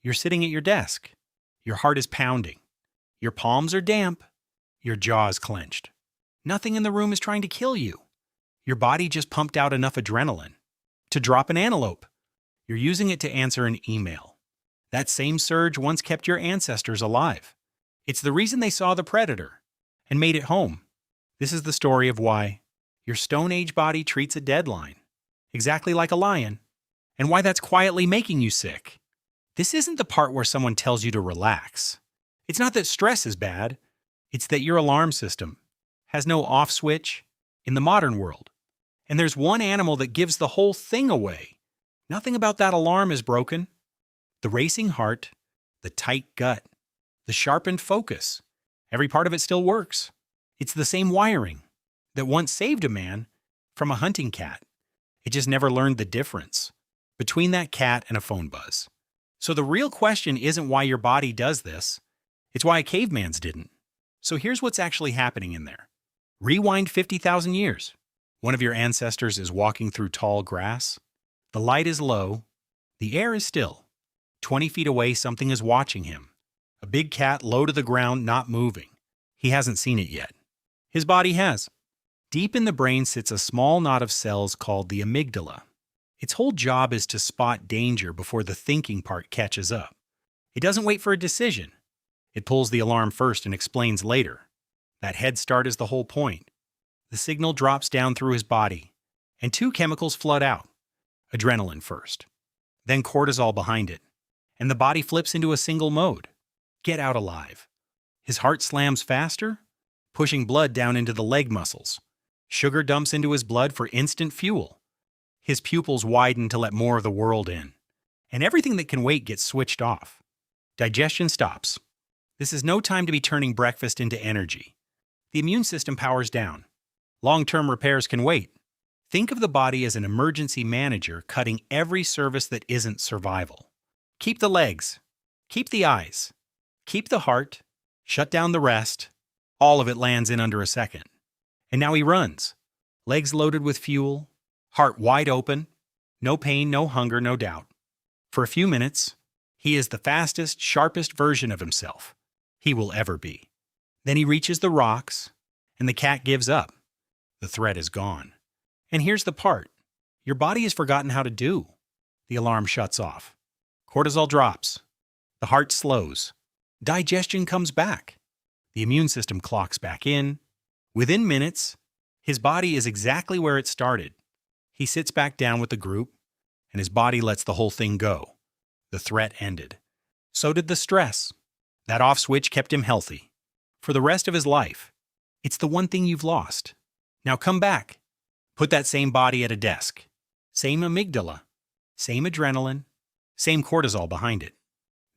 You're sitting at your desk. Your heart is pounding. Your palms are damp. Your jaw is clenched. Nothing in the room is trying to kill you. Your body just pumped out enough adrenaline to drop an antelope. You're using it to answer an email. That same surge once kept your ancestors alive. It's the reason they saw the predator and made it home. This is the story of why your Stone Age body treats a deadline, exactly like a lion, and why that's quietly making you sick. This isn't the part where someone tells you to relax. It's not that stress is bad. It's that your alarm system has no off switch in the modern world. And there's one animal that gives the whole thing away. Nothing about that alarm is broken. The racing heart, the tight gut, the sharpened focus, every part of it still works. It's the same wiring that once saved a man from a hunting cat. It just never learned the difference between that cat and a phone buzz. So the real question isn't why your body does this. It's why a caveman's didn't. So here's what's actually happening in there. Rewind 50,000 years. One of your ancestors is walking through tall grass. The light is low. The air is still. 20 feet away, something is watching him. A big cat low to the ground, not moving. He hasn't seen it yet. His body has. Deep in the brain sits a small knot of cells called the amygdala. Its whole job is to spot danger before the thinking part catches up. It doesn't wait for a decision. It pulls the alarm first and explains later. That head start is the whole point. The signal drops down through his body, and two chemicals flood out. Adrenaline first, then cortisol behind it, and the body flips into a single mode. Get out alive. His heart slams faster, pushing blood down into the leg muscles. Sugar dumps into his blood for instant fuel. His pupils widen to let more of the world in, and everything that can wait gets switched off. Digestion stops. This is no time to be turning breakfast into energy. The immune system powers down. Long-term repairs can wait. Think of the body as an emergency manager cutting every service that isn't survival. Keep the legs. Keep the eyes. Keep the heart. Shut down the rest. All of it lands in under a second. And now he runs. Legs loaded with fuel. Heart wide open. No pain, no hunger, no doubt. For a few minutes, he is the fastest, sharpest version of himself he will ever be. Then he reaches the rocks, and the cat gives up. The threat is gone. And here's the part. Your body has forgotten how to do. The alarm shuts off. Cortisol drops. The heart slows. Digestion comes back. The immune system clocks back in. Within minutes, his body is exactly where it started. He sits back down with the group, and his body lets the whole thing go. The threat ended. So did the stress. That off switch kept him healthy. For the rest of his life. It's the one thing you've lost. Now come back. Put that same body at a desk. Same amygdala. Same adrenaline. Same cortisol behind it.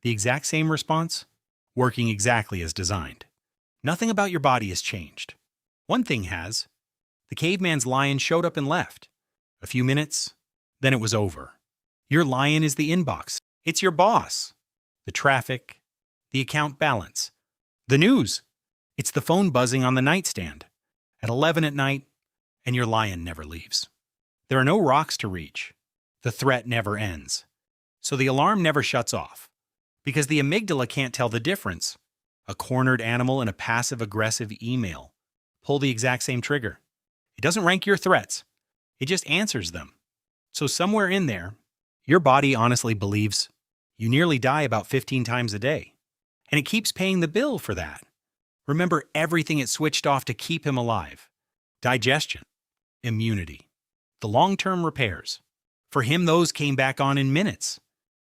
The exact same response, working exactly as designed. Nothing about your body has changed. One thing has. The caveman's lion showed up and left. A few minutes, then it was over. Your lion is the inbox. It's your boss. The traffic, the account balance, the news. It's the phone buzzing on the nightstand at 11 at night, and your lion never leaves. There are no rocks to reach. The threat never ends. So the alarm never shuts off, because the amygdala can't tell the difference. A cornered animal and a passive-aggressive email pull the exact same trigger. It doesn't rank your threats. It just answers them. So somewhere in there, your body honestly believes you nearly die about 15 times a day. And it keeps paying the bill for that. Remember everything it switched off to keep him alive. Digestion, immunity, the long-term repairs. For him, those came back on in minutes.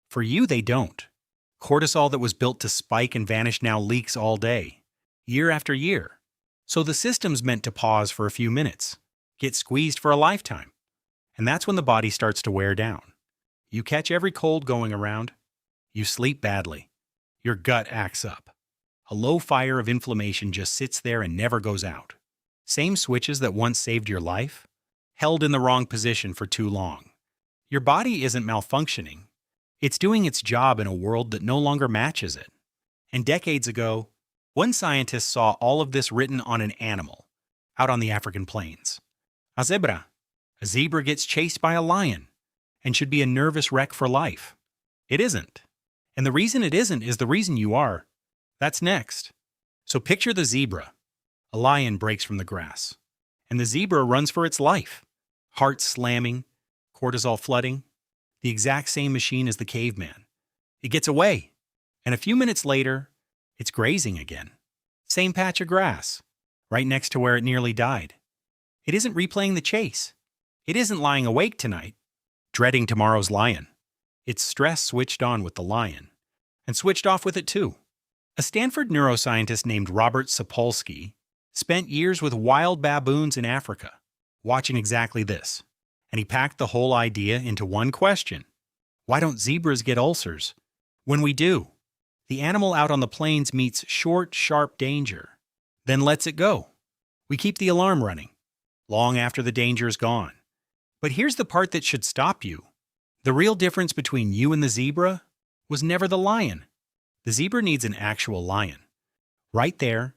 For you, they don't. Cortisol that was built to spike and vanish now leaks all day, year after year. So the system's meant to pause for a few minutes, get squeezed for a lifetime. And that's when the body starts to wear down. You catch every cold going around. You sleep badly. Your gut acts up. A low fire of inflammation just sits there and never goes out. Same switches that once saved your life, held in the wrong position for too long. Your body isn't malfunctioning. It's doing its job in a world that no longer matches it. And decades ago, one scientist saw all of this written on an animal out on the African plains. A zebra. A zebra gets chased by a lion and should be a nervous wreck for life. It isn't. And the reason it isn't is the reason you are. That's next. So picture the zebra. A lion breaks from the grass, and the zebra runs for its life. Heart slamming, cortisol flooding, the exact same machine as the caveman. It gets away, and a few minutes later, it's grazing again. Same patch of grass, right next to where it nearly died. It isn't replaying the chase. It isn't lying awake tonight, dreading tomorrow's lion. It's stress switched on with the lion, and switched off with it too. A Stanford neuroscientist named Robert Sapolsky spent years with wild baboons in Africa, watching exactly this. And he packed the whole idea into one question. Why don't zebras get ulcers? When we do, the animal out on the plains meets short, sharp danger, then lets it go. We keep the alarm running, long after the danger is gone. But here's the part that should stop you. The real difference between you and the zebra was never the lion. The zebra needs an actual lion, right there,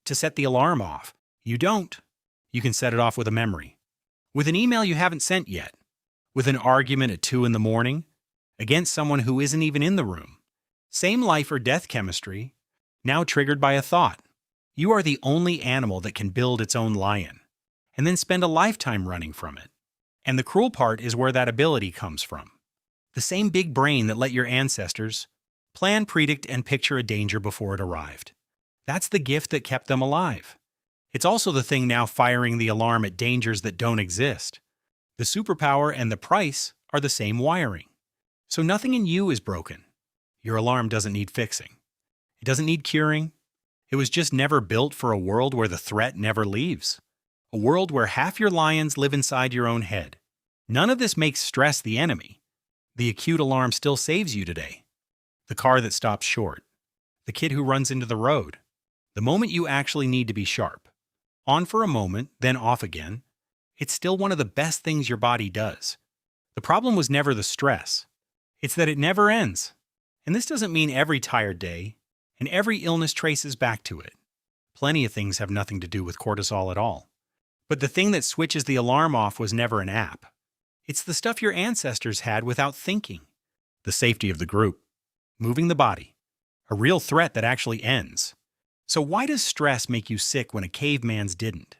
to set the alarm off. You don't. You can set it off with a memory, with an email you haven't sent yet, with an argument at 2 in the morning, against someone who isn't even in the room. Same life or death chemistry, now triggered by a thought. You are the only animal that can build its own lion, and then spend a lifetime running from it. And the cruel part is where that ability comes from. The same big brain that let your ancestors plan, predict, and picture a danger before it arrived. That's the gift that kept them alive. It's also the thing now firing the alarm at dangers that don't exist. The superpower and the price are the same wiring. So nothing in you is broken. Your alarm doesn't need fixing. It doesn't need curing. It was just never built for a world where the threat never leaves. A world where half your lions live inside your own head. None of this makes stress the enemy. The acute alarm still saves you today. The car that stops short. The kid who runs into the road. The moment you actually need to be sharp. On for a moment, then off again. It's still one of the best things your body does. The problem was never the stress. It's that it never ends. And this doesn't mean every tired day, and every illness traces back to it. Plenty of things have nothing to do with cortisol at all. But the thing that switches the alarm off was never an app. It's the stuff your ancestors had without thinking. The safety of the group. Moving the body. A real threat that actually ends. So why does stress make you sick when a caveman's didn't?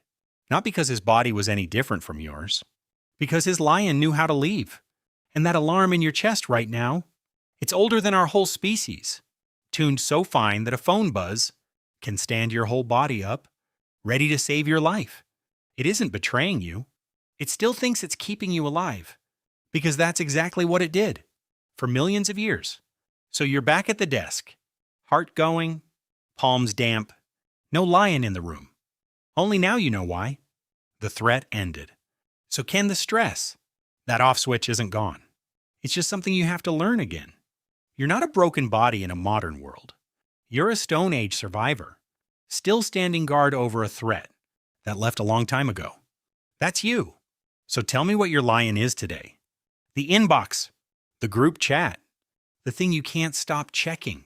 Not because his body was any different from yours. Because his lion knew how to leave. And that alarm in your chest right now, it's older than our whole species. Tuned so fine that a phone buzz can stand your whole body up, ready to save your life. It isn't betraying you. It still thinks it's keeping you alive. Because that's exactly what it did. For millions of years. So you're back at the desk. Heart going. Palms damp. No lion in the room. Only now you know why. The threat ended. So can the stress? That off switch isn't gone. It's just something you have to learn again. You're not a broken body in a modern world. You're a Stone Age survivor, still standing guard over a threat that left a long time ago. That's you. So tell me what your lion is today. The inbox, the group chat, the thing you can't stop checking.